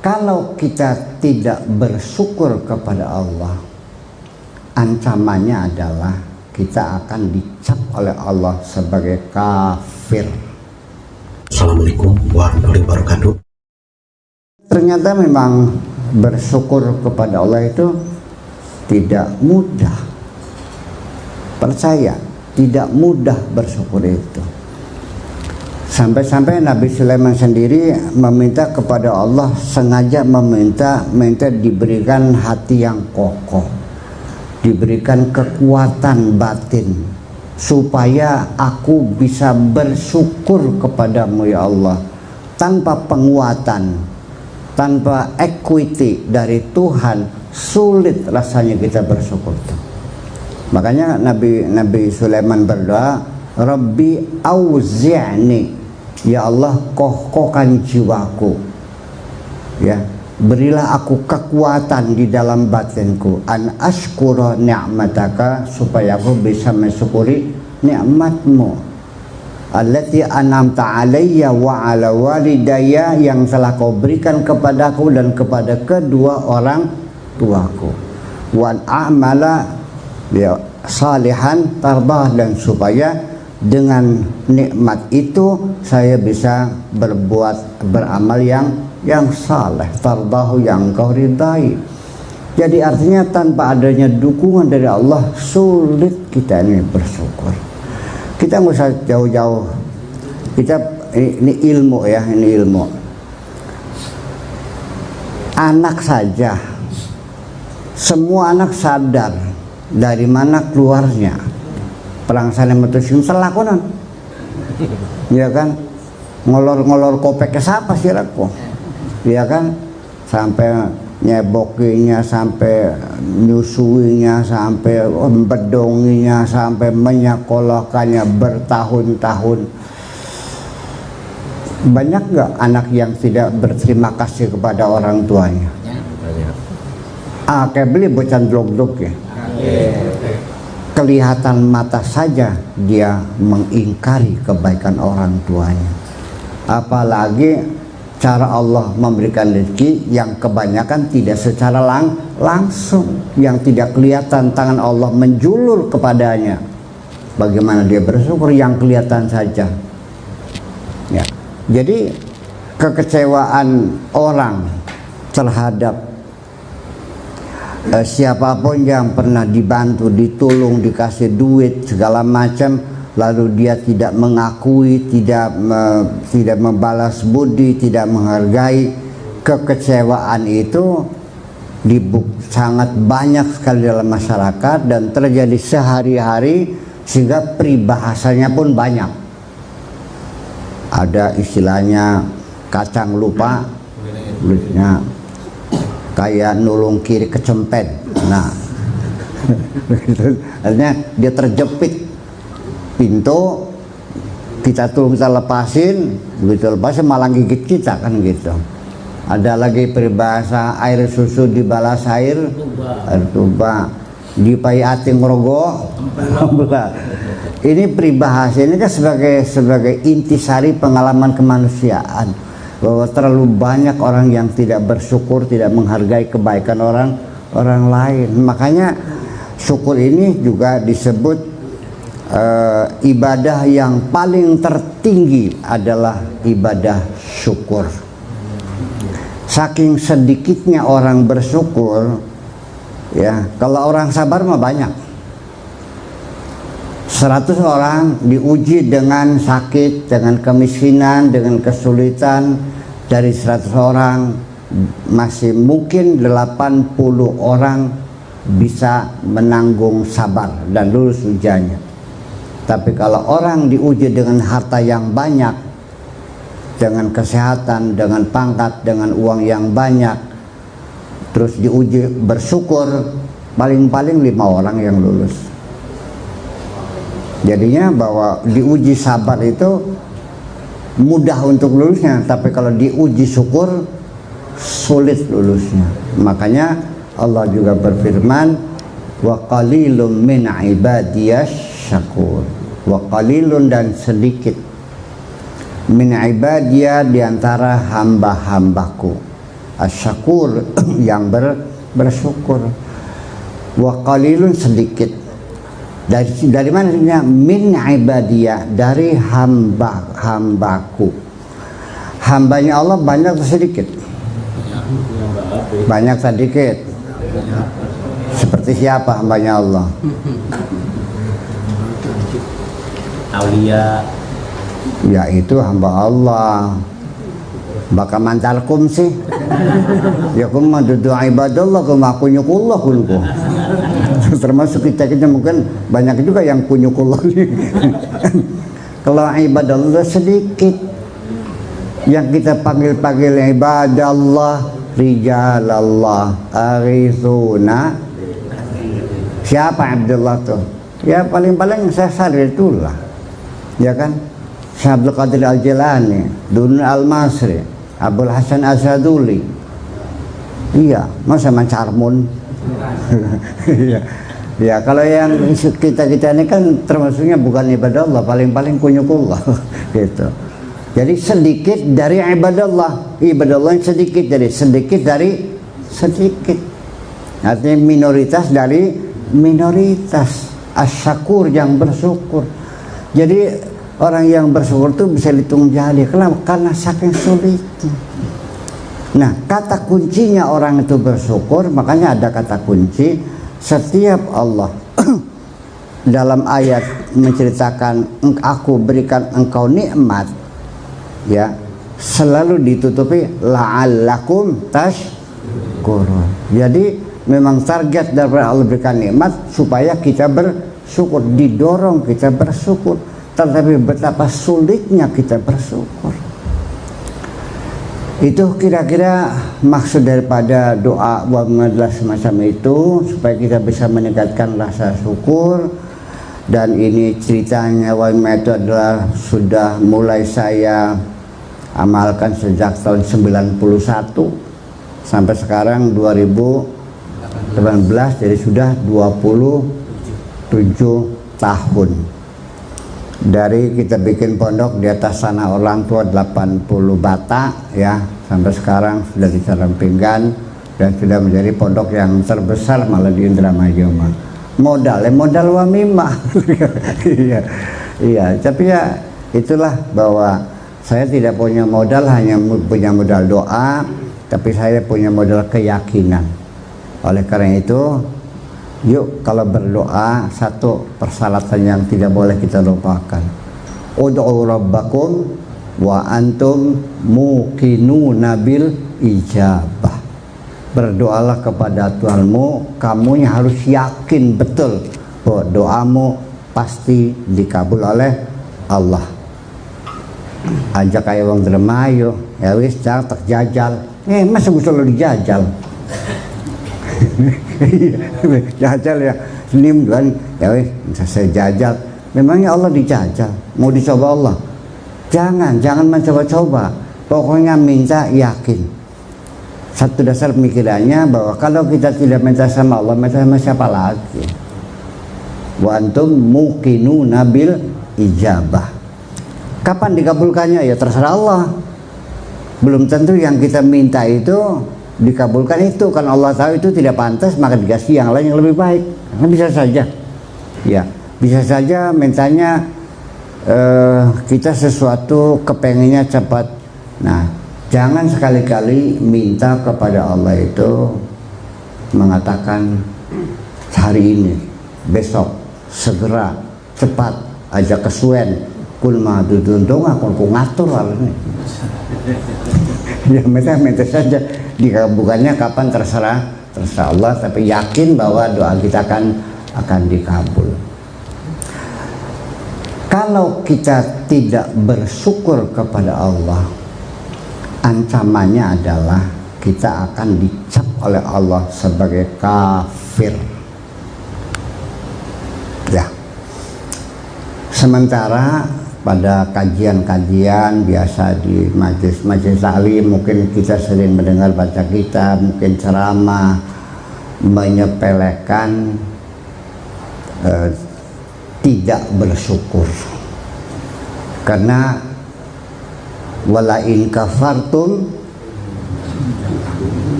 Kalau kita tidak bersyukur kepada Allah, ancamannya adalah kita akan dicap oleh Allah sebagai kafir. Assalamualaikum warahmatullahi wabarakatuh. Ternyata memang bersyukur kepada Allah itu tidak mudah. Percaya, tidak mudah bersyukur itu. Sampai-sampai Nabi Sulaiman sendiri meminta kepada Allah, sengaja minta diberikan hati yang kokoh, diberikan kekuatan batin, supaya aku bisa bersyukur kepadamu ya Allah. Tanpa penguatan, tanpa equity dari Tuhan, sulit rasanya kita bersyukur. Makanya Nabi Sulaiman berdoa, Rabbi auzi'ni, ya Allah kokohkan jiwaku, ya, berilah aku kekuatan di dalam batinku, an ashkura ni'mataka, supaya aku bisa mensyukuri nikmatmu, allati an'amta alayya wa ala walidayya, yang telah kau berikan kepadaku dan kepada kedua orang tuaku, wa a'mala ya salihan tardah, dan supaya dengan nikmat itu saya bisa beramal yang saleh, tardahu, yang kau ridai. Jadi artinya tanpa adanya dukungan dari Allah, sulit kita ini bersyukur. Kita nggak usah jauh-jauh, kita ini ilmu ya, ini ilmu. Anak saja, semua anak sadar dari mana keluarnya pelangsana metusin selakonan, ya kan, ngolor-ngolor kopek ke siapa sih aku, ya kan, sampai nyebokinya, sampai nyusuinya, sampai bedonginya, sampai menyekolahkannya bertahun-tahun. Banyak nggak anak yang tidak berterima kasih kepada orang tuanya? Kayak beli bocan blok-blok ya. Kelihatan mata saja dia mengingkari kebaikan orang tuanya. Apalagi cara Allah memberikan rezeki yang kebanyakan tidak secara langsung, yang tidak kelihatan tangan Allah menjulur kepadanya. Bagaimana dia bersyukur? Yang kelihatan saja. Ya. Jadi kekecewaan orang terhadap siapapun yang pernah dibantu, ditolong, dikasih duit segala macam, lalu dia tidak mengakui, tidak membalas budi, tidak menghargai, kekecewaan itu sangat banyak sekali dalam masyarakat dan terjadi sehari-hari, sehingga peribahasanya pun banyak. Ada istilahnya kacang lupa, tulisnya kayak nulung kiri kecempet. Nah, artinya dia terjepit pintu, kita tolong, kita lepasin, begitu lepasin malah gigit kita kan gitu. Ada lagi peribahasa, air susu dibalas air tuba, dipayati ngerogo. Ini peribahasa ini kan sebagai intisari pengalaman kemanusiaan, bahwa terlalu banyak orang yang tidak bersyukur, tidak menghargai kebaikan orang lain. Makanya syukur ini juga disebut ibadah yang paling tertinggi adalah ibadah syukur. Saking sedikitnya orang bersyukur, ya, kalau orang sabar mah banyak. 100 orang diuji dengan sakit, dengan kemiskinan, dengan kesulitan. Dari 100 orang masih mungkin 80 orang bisa menanggung sabar dan lulus ujiannya. Tapi kalau orang diuji dengan harta yang banyak, dengan kesehatan, dengan pangkat, dengan uang yang banyak, terus diuji bersyukur, paling-paling 5 orang yang lulus. Jadinya bahwa diuji sabar itu mudah untuk lulusnya, tapi kalau diuji syukur sulit lulusnya. Makanya Allah juga berfirman, wa qalilun min ibadiyas syakur, wa qalilun, dan sedikit, min ibadiyah, diantara hamba-hambaku, asyakur yang bersyukur. Wa qalilun sedikit. Dari mana sebenarnya? Min ibadiyah, dari hambaku. Hambanya Allah banyak atau sedikit? Banyak sedikit. Seperti siapa hambanya Allah? Aulia. Ya itu hamba Allah. Baka mantalkum sih. Ya kum madudu ibadallah kum akunyukullah kulku. Termasuk kita mungkin banyak juga yang kunyukullah. Kalau ibadallah sedikit. Yang kita panggil ibadallah, rijalallah, aghithuna. Siapa Abdullah tuh? Ya paling-paling saya sadar itulah. Ya kan? Syekh Abdul Qadir Al-Jilani, Dunun Al-Masri, Abdul Hasan Asaduli. Iya, masa mancarmun. Iya. Ya, kalau yang kita ini kan termasuknya bukan ibadah Allah, paling-paling kunyukullah gitu. Jadi sedikit dari ibadah Allah yang sedikit, jadi sedikit dari sedikit. Artinya minoritas dari minoritas. Asyakur yang bersyukur. Jadi orang yang bersyukur itu bisa dihitung jari. Kenapa? Karena saking sulitnya. Nah, kata kuncinya orang itu bersyukur, makanya ada kata kunci. Setiap Allah dalam ayat menceritakan aku berikan engkau nikmat, ya, selalu ditutupi la'allakum tashkurun. Jadi memang target dari Allah berikan nikmat supaya kita bersyukur, didorong kita bersyukur. Tetapi betapa sulitnya kita bersyukur. Itu kira-kira maksud daripada doa wa adalah semacam itu, supaya kita bisa meningkatkan rasa syukur. Dan ini ceritanya wa itu adalah sudah mulai saya amalkan sejak tahun 91 sampai sekarang 2018, jadi sudah 27 tahun. Dari kita bikin pondok di atas sana orang tua 80 bata, ya, sampai sekarang sudah dicarampingkan dan sudah menjadi pondok yang terbesar malah di Indramayu. Modal wamimah. Iya, tapi ya itulah bahwa saya tidak punya modal, hanya punya modal doa, tapi saya punya modal keyakinan. Oleh karena itu, yuk kalau berdoa, satu persyaratan yang tidak boleh kita lupakan. Ud'u rabbakum wa antum muqinuna bil ijabah. Berdoalah kepada Tuhanmu, kamu yang harus yakin betul bahwa doamu pasti dikabul oleh Allah. Ajak kayak wong Dermayu, ya wis jangan terjajal. Masa bisa lo dijajal? Jajal ya, selim kan, ya wis saya jajal. Memangnya Allah dijajal? Mau dicoba Allah? Jangan mencoba-coba. Pokoknya minta yakin. Satu dasar pemikirannya bahwa kalau kita tidak minta sama Allah, minta sama siapa lagi? Wa antum muqinuna bil ijabah. Kapan dikabulkannya? Ya terserah Allah. Belum tentu yang kita minta itu dikabulkan itu, kan Allah tahu itu tidak pantas, maka dikasih yang lain yang lebih baik. Karena bisa saja, ya bisa saja mintanya kita sesuatu kepengennya cepat. Nah, jangan sekali-kali minta kepada Allah itu mengatakan hari ini, besok, segera, cepat, aja kesuwen, kulma dudundung aku ngatur hal ini. Ya minta saja, dikabulkannya kapan terserah Allah, tapi yakin bahwa doa kita akan dikabul. Kalau kita tidak bersyukur kepada Allah, ancamannya adalah kita akan dicap oleh Allah sebagai kafir. Ya. Sementara pada kajian-kajian biasa di majelis taklim, mungkin kita sering mendengar baca kitab, mungkin ceramah menyepelekan tidak bersyukur, karena wala in kafartum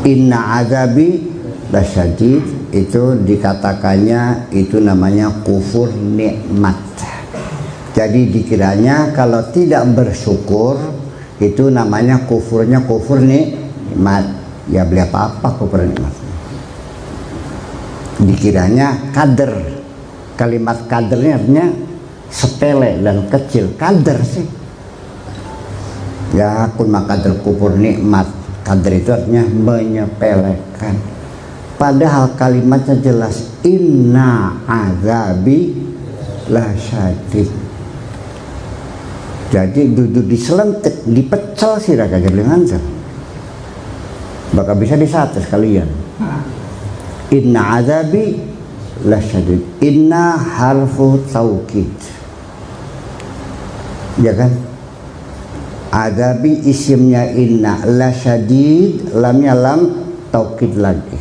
Inna azabi lasyadid, itu dikatakannya itu namanya kufur nikmat. Jadi dikiranya kalau tidak bersyukur itu namanya kufurnya kufur nikmat. Ya beli apa-apa kufur nikmat. Dikiranya kader. Kalimat kadernya artinya sepele dan kecil. Kader sih. Ya kun makader kufur nikmat. Kader itu artinya menyepelekan. Padahal kalimatnya jelas, inna azabi lasyadid. Jadi duduk diselentik, dipecel sih raga jadi ngancer. Bakal bisa disate sekalian. Inna azabi lasyadid. Inna harfu taukid. Ya kan? Azabi isimnya inna, lasyadid lamnya lam taukid lagi.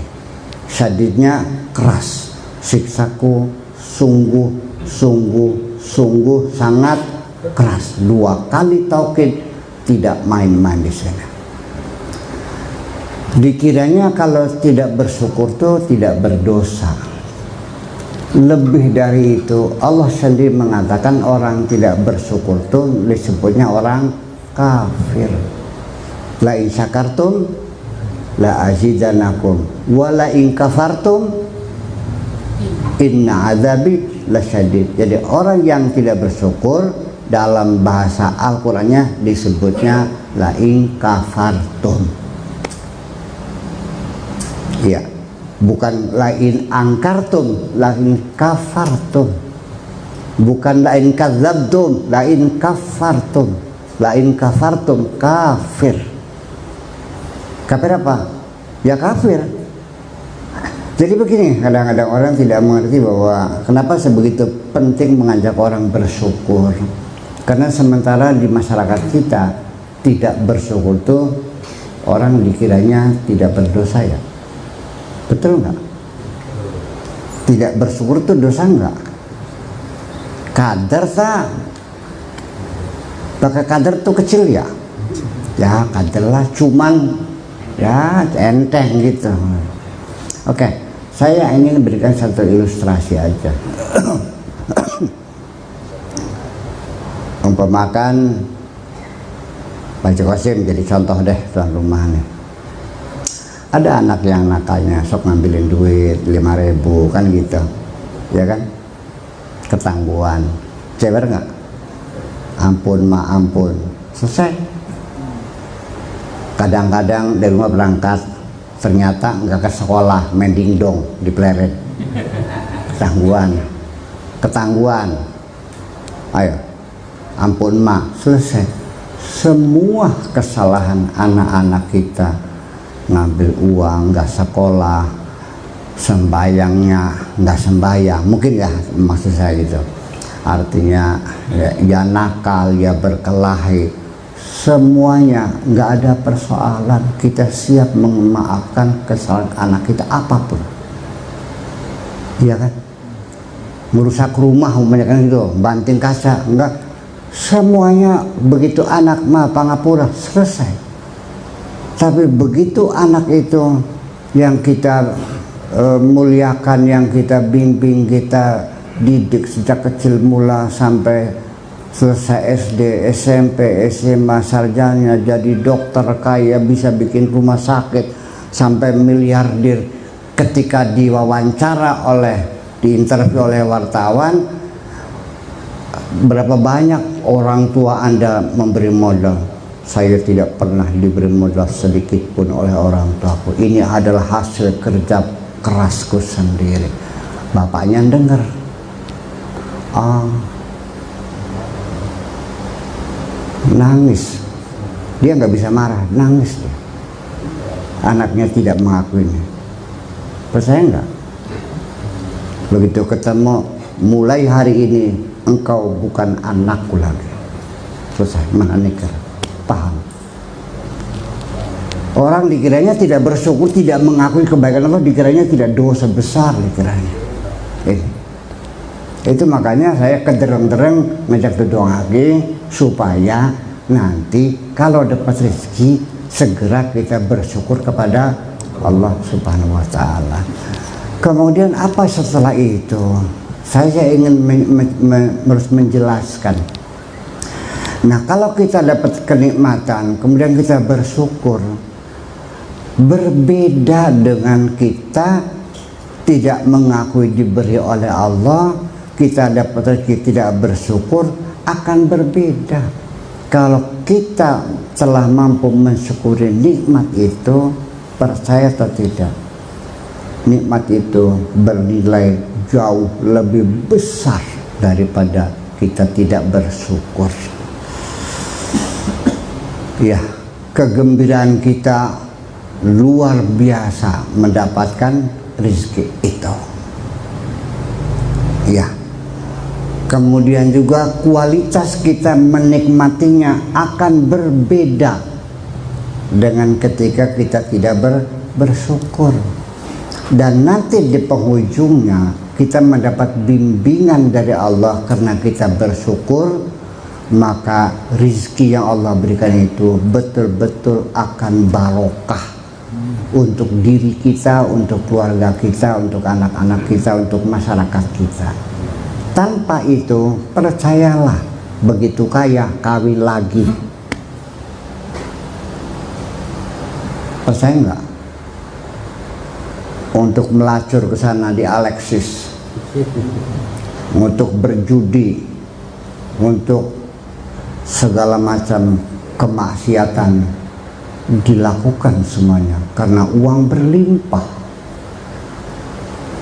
Syadidnya keras, siksaku sungguh sangat keras. 2 kali taukid, tidak main-main di sana. Dikiranya kalau tidak bersyukur tuh tidak berdosa. Lebih dari itu, Allah sendiri mengatakan orang tidak bersyukur tuh disebutnya orang kafir. La in syakartum la azidanakum wa la in kafartum inna azabi lasyadid. Jadi orang yang tidak bersyukur dalam bahasa Al-Qur'annya disebutnya la in kafartum. Ya, bukan la in angkartum, la in kafartum. Bukan la in kadzabtum, la in kafartum. La in kafartum kafir. Kafir apa? Ya kafir. Jadi begini, kadang-kadang orang tidak mengerti bahwa kenapa sebegitu penting mengajak orang bersyukur. Karena sementara di masyarakat kita tidak bersyukur tuh orang dikiranya tidak berdosa ya. Betul nggak? Tidak bersyukur tuh dosa nggak? Kadar tak? Pakai kadar tuh kecil ya? Ya kadar lah, cuman ya enteng gitu. Oke, saya ingin berikan satu ilustrasi aja. Umpamakan Pak Qasim jadi contoh deh tuan rumah nih. Ada anak yang nakalnya sok ngambilin duit 5.000 kan gitu, ya kan? Ketangguhan, cewer nggak? Ampun ma ampun, selesai. Kadang-kadang dari rumah berangkat ternyata nggak ke sekolah, main dingdong di pleret. Ketangguhan. Ayo, ampun ma, selesai. Semua kesalahan anak-anak kita, ngambil uang, nggak sekolah, sembayangnya nggak sembayang, mungkin ya maksud saya gitu. Artinya ya nakal, ya berkelahi, semuanya nggak ada persoalan. Kita siap memaafkan kesalahan anak kita apapun, iya kan? Merusak rumah umpamanya kan gitu, banting kaca, enggak, semuanya begitu anak mah pangapura selesai. Tapi begitu anak itu yang kita muliakan, yang kita bimbing, kita didik sejak kecil mula sampai selesai SD, SMP, SMA, sarjana, jadi dokter kaya, bisa bikin rumah sakit, sampai miliarder. Ketika diwawancara diinterview oleh wartawan, berapa banyak orang tua Anda memberi modal? Saya tidak pernah diberi modal sedikit pun oleh orang tuaku. Ini adalah hasil kerja kerasku sendiri. Bapaknya dengar, nangis. Dia nggak bisa marah, nangis dia. Anaknya tidak mengakuinya. Percaya nggak? Begitu ketemu, mulai hari ini engkau bukan anakku lagi. Selesai, mana nikah. Paham? Orang dikiranya tidak bersyukur, tidak mengakui kebaikan Allah, dikiranya tidak dosa besar dikiranya. Itu makanya saya kedereng-dereng ngajak duduk lagi supaya nanti kalau dapat rezeki segera kita bersyukur kepada Allah Subhanahu wa taala. Kemudian apa setelah itu? Saya ingin terus menjelaskan. Nah, kalau kita dapat kenikmatan, kemudian kita bersyukur, berbeda dengan kita tidak mengakui diberi oleh Allah, kita dapat rezeki tidak bersyukur, akan berbeda. Kalau kita telah mampu mensyukuri nikmat itu, percaya atau tidak, nikmat itu bernilai jauh lebih besar daripada kita tidak bersyukur. Ya, kegembiraan kita luar biasa mendapatkan rezeki itu. Ya, kemudian juga kualitas kita menikmatinya akan berbeda dengan ketika kita tidak bersyukur. Dan nanti di penghujungnya kita mendapat bimbingan dari Allah karena kita bersyukur, maka rizki yang Allah berikan itu betul-betul akan barokah untuk diri kita, untuk keluarga kita, untuk anak-anak kita, untuk masyarakat kita. Tanpa itu, percayalah, begitu kaya kawin lagi. Percaya nggak? Untuk melacur ke sana di Alexis, untuk berjudi, untuk segala macam kemaksiatan dilakukan semuanya karena uang berlimpah.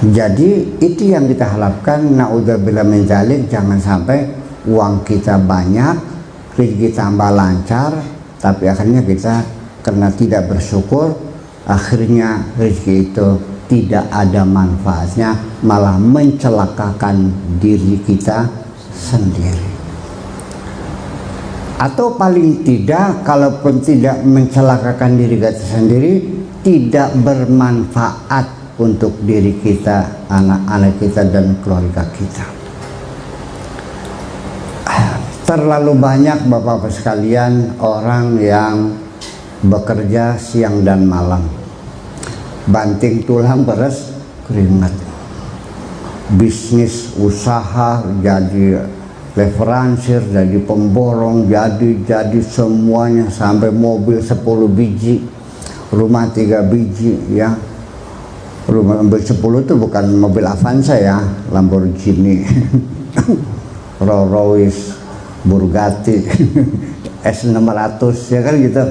Jadi itu yang kita harapkan, naudzubillah min dzalik, jangan sampai uang kita banyak, rezeki tambah lancar, tapi akhirnya kita karena tidak bersyukur, akhirnya rezeki itu tidak ada manfaatnya, malah mencelakakan diri kita sendiri. Atau paling tidak, kalaupun tidak mencelakakan diri kita sendiri, tidak bermanfaat untuk diri kita, anak-anak kita, dan keluarga kita. Terlalu banyak Bapak-Bapak sekalian orang yang bekerja siang dan malam, banting tulang beres keringat, bisnis usaha jadi leveransir, jadi pemborong, jadi semuanya, sampai mobil 10 biji, rumah 3 biji, ya. Rumah mobil 10 itu bukan mobil Avanza ya, Lamborghini, Rolls Royce, Bugatti, S600, ya kan gitu.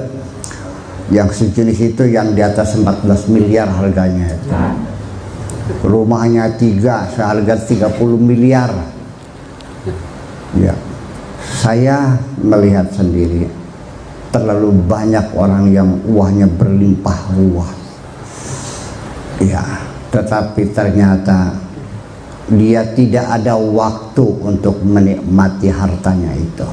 Yang sejenis itu yang di atas 14 miliar harganya itu. Rumahnya 3 seharga 30 miliar. Ya, saya melihat sendiri terlalu banyak orang yang uangnya berlimpah ruah. Ya, tetapi ternyata dia tidak ada waktu untuk menikmati hartanya itu.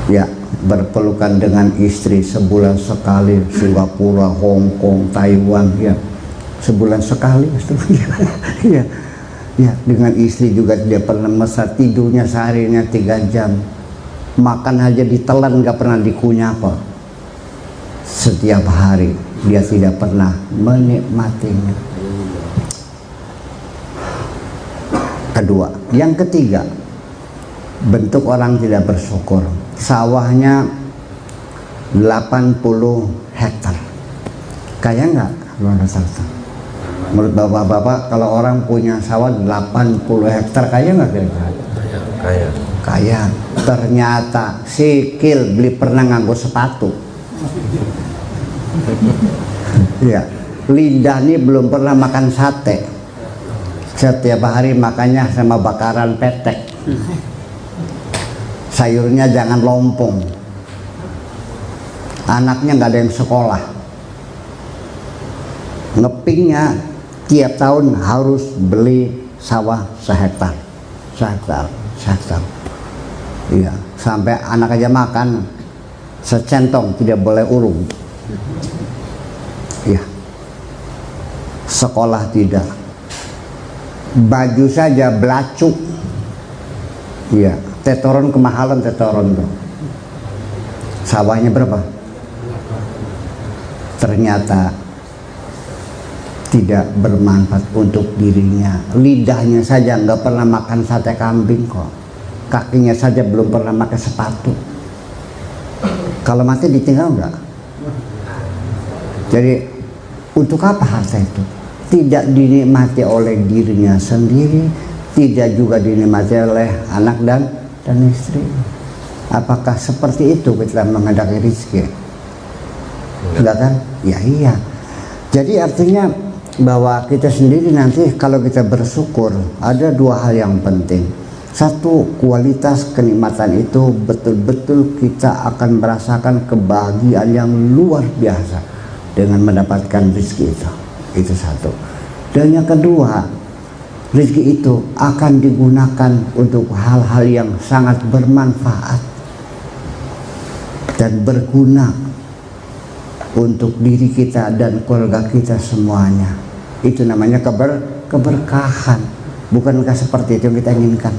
Ya, berpelukan dengan istri sebulan sekali, Singapura, Hong Kong, Taiwan, ya, sebulan sekali. Ya. Ya, dengan istri juga dia pernah mesra, tidurnya seharinya 3 jam, makan aja ditelan, nggak pernah dikunyah apa. Setiap hari dia tidak pernah menikmatinya. Kedua, yang ketiga, bentuk orang tidak bersyukur. Sawahnya 80 hektar, kaya nggak? Luar biasa. Menurut bapak-bapak, kalau orang punya sawah 80 hektar, kaya nggak kira-kira? Kaya. Kaya. Ternyata sikil beli pernah nganggo sepatu. Ya, lidah ini belum pernah makan sate. Setiap hari makannya sama bakaran petek. Sayurnya jangan lompong. Anaknya nggak ada yang sekolah. Ngepingnya tiap tahun harus beli sawah sehektar. Iya, sampai anak aja makan secentong, tidak boleh urung. Iya, sekolah tidak, baju saja belacuk. Iya, tetoron, kemahalan tetoron tuh. Sawahnya berapa? ternyata tidak bermanfaat untuk dirinya. Lidahnya saja nggak pernah makan sate kambing kok, kakinya saja belum pernah pakai sepatu. Kalau mati ditinggal nggak? Jadi untuk apa harta itu? Tidak dinikmati oleh dirinya sendiri, tidak juga dinikmati oleh anak dan istri. Apakah seperti itu kita menghendaki rezeki? Enggak kan? Ya iya. Jadi artinya bahwa kita sendiri nanti kalau kita bersyukur ada dua hal yang penting. Satu, kualitas kenikmatan itu betul-betul kita akan merasakan kebahagiaan yang luar biasa dengan mendapatkan rezeki itu. Itu satu. Dan yang kedua, rezeki itu akan digunakan untuk hal-hal yang sangat bermanfaat dan berguna untuk diri kita dan keluarga kita semuanya. Itu namanya keberkahan. Bukankah seperti itu yang kita inginkan?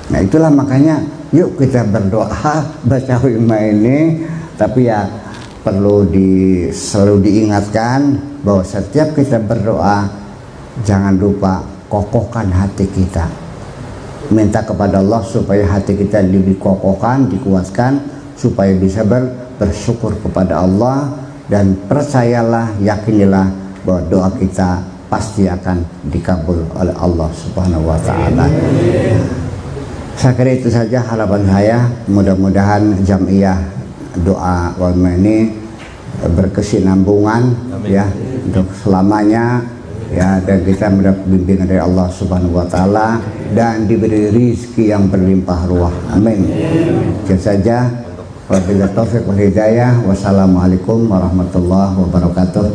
Nah itulah makanya yuk kita berdoa baca hikmah ini. Tapi ya perlu selalu diingatkan bahwa setiap kita berdoa jangan lupa kokohkan hati kita. Minta kepada Allah supaya hati kita dikokohkan, dikuatkan, supaya bisa bersyukur kepada Allah. Dan percayalah, yakinilah bahwa doa kita pasti akan dikabul oleh Allah Subhanahu wa Ta'ala. Saya kira itu saja harapan saya. Mudah-mudahan Jam'iyah Doa Walma ini berkesinambungan ya untuk selamanya ya, dan kita mendapat bimbingan dari Allah Subhanahu wa Ta'ala dan diberi rizki yang berlimpah ruah. Amin. Itu saja. Wabillahi taufiq wal hidayah. Wassalamualaikum warahmatullahi wabarakatuh.